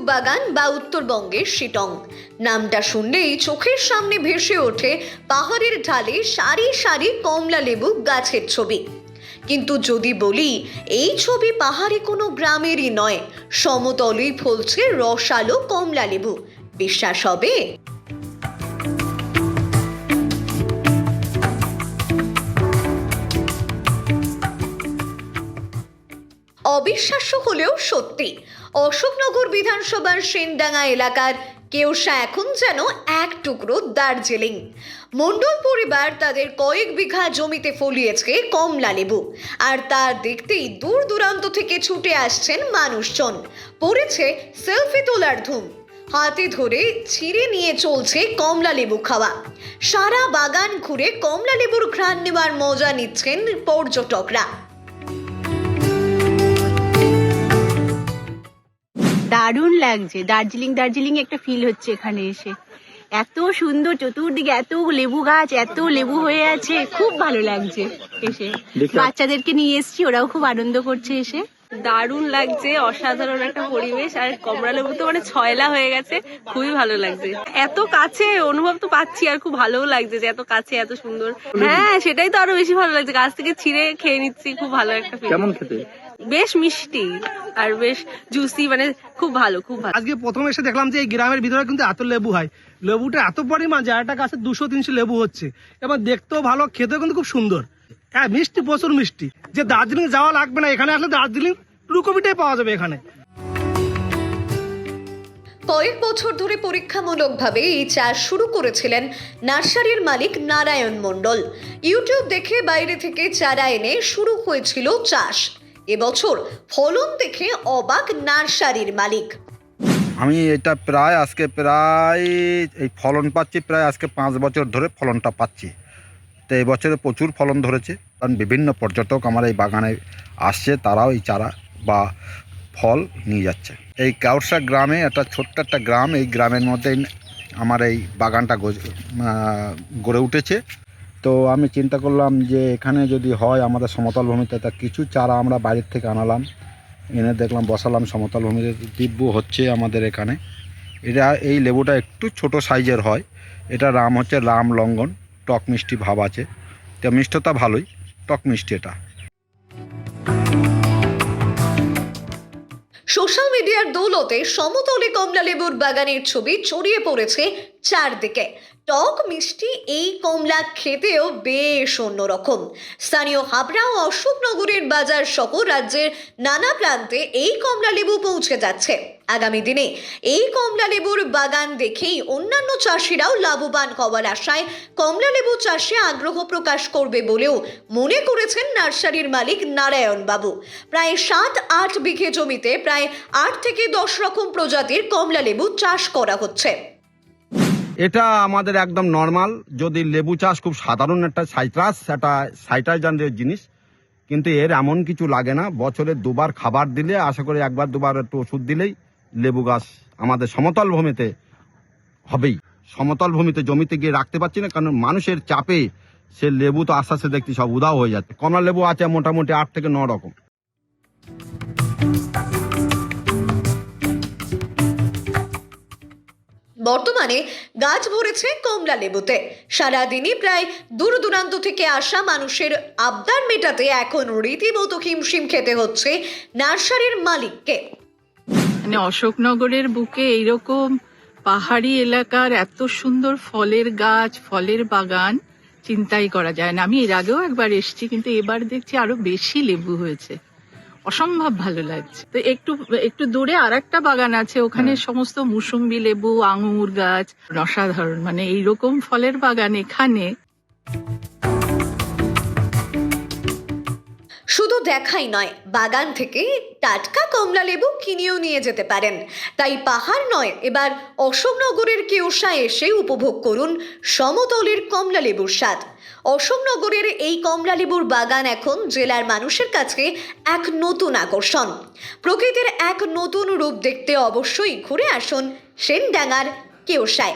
বাগান বা উত্তরবঙ্গের শিটং। নামটা শুনলেই চোখের সামনে ভেসে ওঠে পাহাড়ের ঢালে সারি সারি কমলা লেবু গাছের ছবি। কিন্তু যদি বলি এই ছবি পাহাড়ে কোনো গ্রামেরই নয়, সমতলেই ফলছে রসালো কমলা লেবু, বিশ্বাস হবে? অবিশ্বাস্য হলেও সত্যি, অশোকনগর বিধানসভার সেনডাঙ্গা এলাকার কেওসা এখন যেন এক টুকরো দার্জিলিং। মণ্ডল পরিবার তাদের কয়েক বিঘা জমিতে ফলিয়েছে কমলা লেবু, আর তা দেখতেই দূর দূরান্ত থেকে ছুটে আসছেন মানুষজন। পড়েছে সেলফি তোলার ধুম, হাতে ধরে ছিঁড়ে নিয়ে চলছে কমলা লেবু খাওয়া। সারা বাগান ঘুরে কমলা লেবুর ঘ্রাণ নেওয়ার মজা নিচ্ছেন পর্যটকরা। দারুণ লাগছে, দার্জিলিং একটা ফিল হচ্ছে এখানে এসে। এত সুন্দর, চতুর্দিকে এত লেবু গাছ, এত লেবু হয়ে আছে, খুব ভালো লাগছে এসে। বাচ্চাদেরকে নিয়ে এসেছি, ওরাও খুব আনন্দ করছে এসে। দারুণ লাগছে, অসাধারণ একটা পরিবেশ। আর কমলা লেবু তো মানে ছয়লা হয়ে গেছে, খুবই ভালো লাগছে। এত কাছে অনুভব তো পাচ্ছি, আর খুব ভালোও লাগছে যে এত কাছে এত সুন্দর। হ্যাঁ, সেটাই তো আরো বেশি ভালো লাগছে, গাছ থেকে ছিঁড়ে খেয়ে নিচ্ছি, খুব ভালো একটা ফিল। কেমন খেতে? বেশ মিষ্টি আর বেশ জুসি, মানে খুব ভালো, খুব ভালো। আজকে প্রথম এসে দেখলাম যে এই গ্রামের ভিতরে কিন্তু এত লেবু হয়। লেবুটা এত পরিমাণ যে একটা গাছে 200-300 লেবু হচ্ছে, এবং দেখতেও ভালো, খেতেও কিন্তু খুব সুন্দর। হ্যাঁ, মিষ্টি, প্রচুর মিষ্টি। যে দার্জিলিং যাওয়া লাগবে না, এখানে আসলে দার্জিলিং টুকোপিটাই পাওয়া যাবে এখানে। কয়েক বছর ধরে পরীক্ষামূলকভাবে এই চাষ শুরু করেছিলেন নার্সারির মালিক নারায়ণ মণ্ডল। ইউটিউব দেখে বাইরে থেকে চারা এনে শুরু হয়েছিল চাষ। এবছর ফলন দেখে অবাক নার্সারির মালিক। আমি এটা আজকে এই ফলন পাচ্ছি আজকে 5 বছর ধরে ফলনটা পাচ্ছি। তো এই বছরে প্রচুর ফলন ধরেছে, কারণ বিভিন্ন পর্যটক আমার এই বাগানে আসছে, তারাও এই চারা বা ফল নিয়ে যাচ্ছে। এই কেওসা গ্রামে, একটা ছোট্ট একটা গ্রাম, এই গ্রামের মধ্যেই আমার এই বাগানটা গড়ে উঠেছে। তো আমি চিন্তা করলাম যে এখানে যদি হয় আমাদের সমতল ভূমিতে, তা কিছু চারা আমরা বাইরের থেকে আনালাম, এনে দেখলাম, বসালাম সমতল ভূমিতে। দিব্য হচ্ছে আমাদের এখানে। এই লেবুটা একটু ছোট সাইজের হয়। এটা রাম হচ্ছে রাম লঙ্ঘন, টক মিষ্টি ভাব আছে, তো মিষ্টতা ভালোই, টক মিষ্টি এটা। সোশ্যাল মিডিয়ার দৌলতে সমতলে কমলা লেবুর বাগানের ছবি ছড়িয়ে পড়েছে চারদিকে। টক মিষ্টি এই কমলা খেতেও বেশ অন্যরকম। স্থানীয় হাবড়া ও অশোকনগরের বাজার সহ রাজ্যের নানা প্রান্তে এই কমলা লেবু পৌঁছে যাচ্ছে। আগামী দিনে এই কমলা লেবুর বাগান দেখেই অন্যান্য চাষিরাও লাভবান হওয়ার আশায় কমলা লেবু চাষে আগ্রহ প্রকাশ করবে বলেও মনে করেছেন নার্সারির মালিক নারায়ণ বাবু। প্রায় 7-8 বিঘে জমিতে প্রায় 8 থেকে 10 রকম প্রজাতির কমলা লেবু চাষ করা হচ্ছে। এটা আমাদের একদম নর্মাল। যদি লেবু চাষ খুব সাধারণ একটা সাইট্রাস জাতীয় জিনিস, কিন্তু এর এমন কিছু লাগে না। বছরে 2বার খাবার দিলে, আশা করি 1-2বার একটু ওষুধ দিলেই লেবু গাছ আমাদের সমতল ভূমিতে হবেই। সমতল ভূমিতে জমিতে গিয়ে রাখতে পারছি না, কারণ মানুষের চাপে সে লেবু তো আস্তে আস্তে দেখছি সব উধাও হয়ে যাচ্ছে। কমলা লেবু আছে মোটামুটি 8 থেকে 9 রকম। বর্তমানে গাছ ভরেছে কমলা লেবুতে। সারাদিনই প্রায় দূর দূরান্ত থেকে আসা মানুষের আবদার মেটাতে এখন রীতিমতো হিমশিম খেতে হচ্ছে নার্সারির মালিককে। মানে অশোকনগরের বুকে এইরকম পাহাড়ি এলাকার এত সুন্দর ফলের গাছ, ফলের বাগান চিন্তাই করা যায় না। আমি এর আগেও একবার এসেছি, কিন্তু এবার দেখছি আরো বেশি লেবু হয়েছে, অসম্ভব ভালো লাগছে। তো একটু দূরে আরেকটা বাগান আছে, ওখানে সমস্ত মুসুম্বি লেবু, আঙুর গাছ, অসাধারণ। মানে এইরকম ফলের বাগান এখানে। শুধু দেখাই নয়, বাগান থেকে টাটকা কমলা লেবু কিনেও নিয়ে যেতে পারেন। তাই পাহাড় নয়, এবার অশোকনগরের কেওসা এসে উপভোগ করুন সমতলের কমলা লেবুর স্বাদ। অশোকনগরের এই কমলা লেবুর বাগান এখন জেলার মানুষের কাছে এক নতুন আকর্ষণ। প্রকৃতির এক নতুন রূপ দেখতে অবশ্যই ঘুরে আসুন সেনডাঙ্গার কেওসায়।